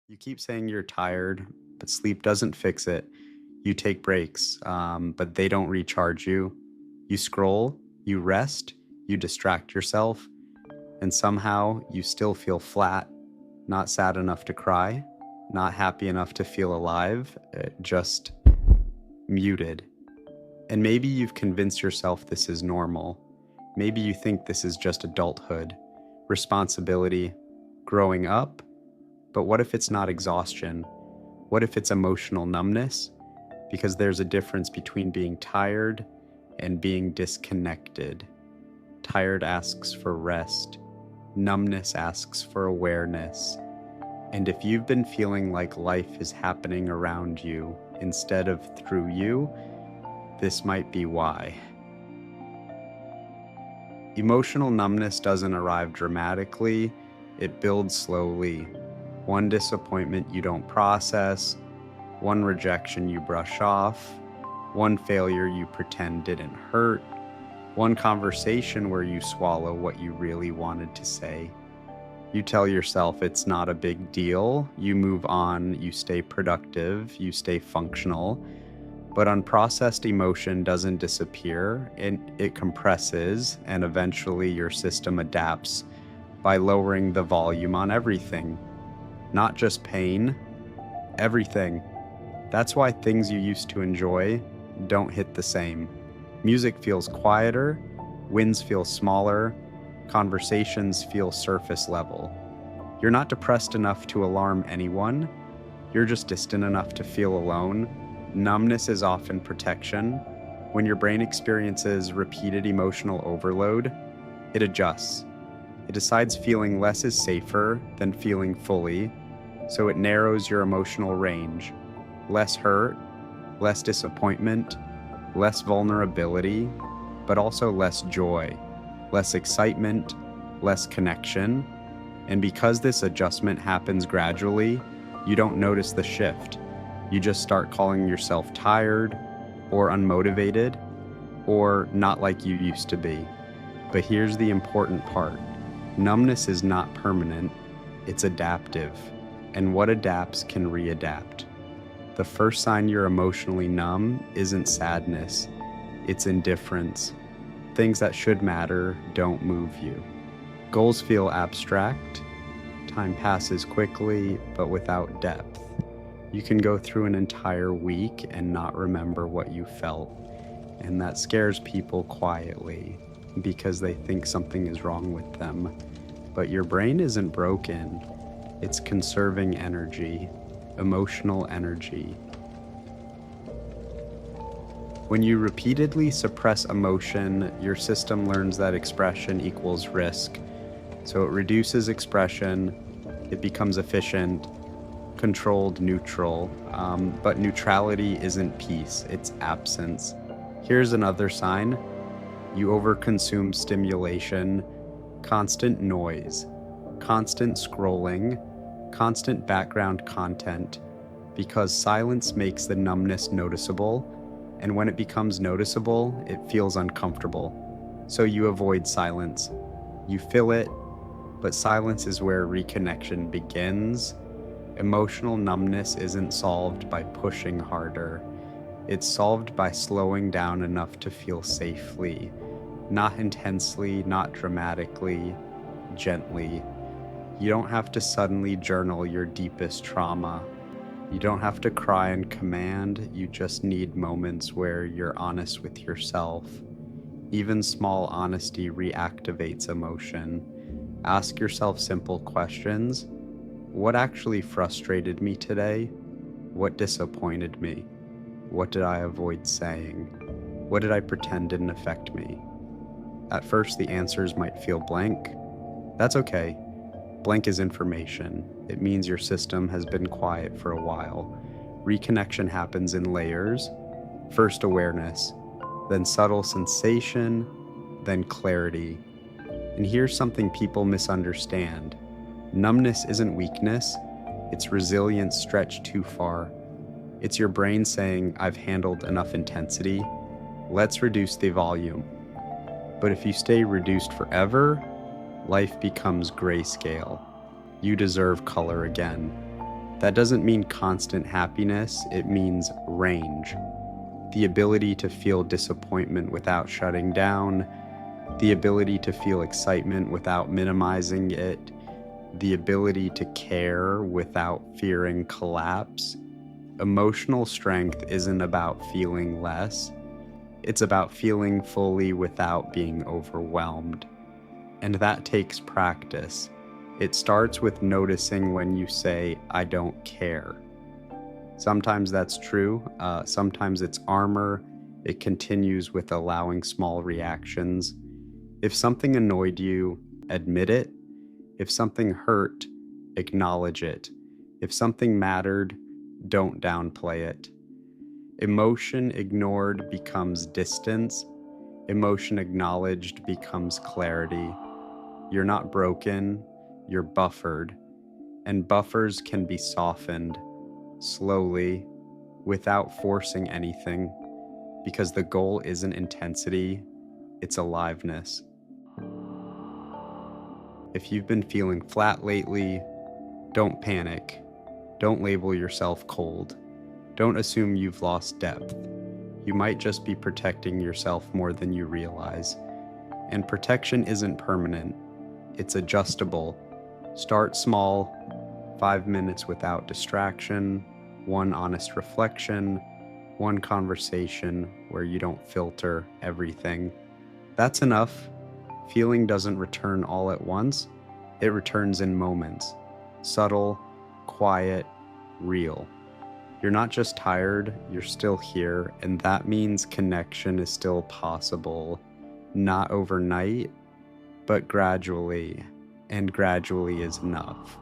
You keep saying you're tired, but sleep doesn't fix it. You take breaks, but they don't recharge you. You scroll, you rest, you distract yourself, and somehow you still feel flat, not sad enough to cry, not happy enough to feel alive, just muted. And maybe you've convinced yourself this is normal. Maybe you think this is just adulthood, responsibility, growing up. But what if it's not exhaustion? What if it's emotional numbness? Because there's a difference between being tired and being disconnected. Tired asks for rest. Numbness asks for awareness. And if you've been feeling like life is happening around you instead of through you, this might be why. Emotional numbness doesn't arrive dramatically, it builds slowly. One disappointment you don't process, one rejection you brush off, one failure you pretend didn't hurt, one conversation where you swallow what you really wanted to say. You tell yourself it's not a big deal, you move on, you stay productive, you stay functional, but unprocessed emotion doesn't disappear, it compresses, and eventually your system adapts by lowering the volume on everything. Not just pain, everything. That's why things you used to enjoy don't hit the same. Music feels quieter, wins feel smaller, conversations feel surface level. You're not depressed enough to alarm anyone, you're just distant enough to feel alone. Numbness is often protection. When your brain experiences repeated emotional overload, it adjusts. It decides feeling less is safer than feeling fully, so it narrows your emotional range. Less hurt, less disappointment, less vulnerability, but also less joy, less excitement, less connection. And because this adjustment happens gradually, you don't notice the shift. You just start calling yourself tired, or unmotivated, or not like you used to be. But here's the important part. Numbness is not permanent, it's adaptive, and what adapts can readapt. The first sign you're emotionally numb isn't sadness, it's indifference. Things that should matter don't move you. Goals feel abstract, time passes quickly, but without depth. You can go through an entire week and not remember what you felt, and that scares people quietly because they think something is wrong with them. But your brain isn't broken, it's conserving energy, emotional energy. When you repeatedly suppress emotion, your system learns that expression equals risk. So it reduces expression, it becomes efficient, controlled, neutral, but neutrality isn't peace, it's absence. Here's another sign. You overconsume stimulation, constant noise, constant scrolling, constant background content, because silence makes the numbness noticeable, and when it becomes noticeable, it feels uncomfortable. So you avoid silence. You fill it, but silence is where reconnection begins. Emotional numbness isn't solved by pushing harder. It's solved by slowing down enough to feel safely. Not intensely, not dramatically, gently. You don't have to suddenly journal your deepest trauma. You don't have to cry in command, you just need moments where you're honest with yourself. Even small honesty reactivates emotion. Ask yourself simple questions. What actually frustrated me today? What disappointed me? What did I avoid saying? What did I pretend didn't affect me? At first, the answers might feel blank. That's okay. Blank is information. It means your system has been quiet for a while. Reconnection happens in layers. First awareness, then subtle sensation, then clarity. And here's something people misunderstand. Numbness isn't weakness, it's resilience stretched too far. It's your brain saying, I've handled enough intensity, let's reduce the volume. But if you stay reduced forever, life becomes grayscale. You deserve color again. That doesn't mean constant happiness, it means range. The ability to feel disappointment without shutting down, the ability to feel excitement without minimizing it, the ability to care without fearing collapse. Emotional strength isn't about feeling less, it's about feeling fully without being overwhelmed. And that takes practice. It starts with noticing when you say, I don't care. Sometimes that's true, sometimes it's armor. It continues with allowing small reactions. If something annoyed you, admit it. If something hurt, acknowledge it. If something mattered, don't downplay it. Emotion ignored becomes distance. Emotion acknowledged becomes clarity. You're not broken, you're buffered. And buffers can be softened slowly without forcing anything, because the goal isn't intensity, it's aliveness. If you've been feeling flat lately, don't panic. Don't label yourself cold. Don't assume you've lost depth. You might just be protecting yourself more than you realize. And protection isn't permanent, it's adjustable. Start small, 5 minutes without distraction, one honest reflection, one conversation where you don't filter everything. That's enough. Feeling doesn't return all at once, it returns in moments. Subtle, quiet, real. You're not just tired, you're still here, and that means connection is still possible. Not overnight, but gradually, and gradually is enough.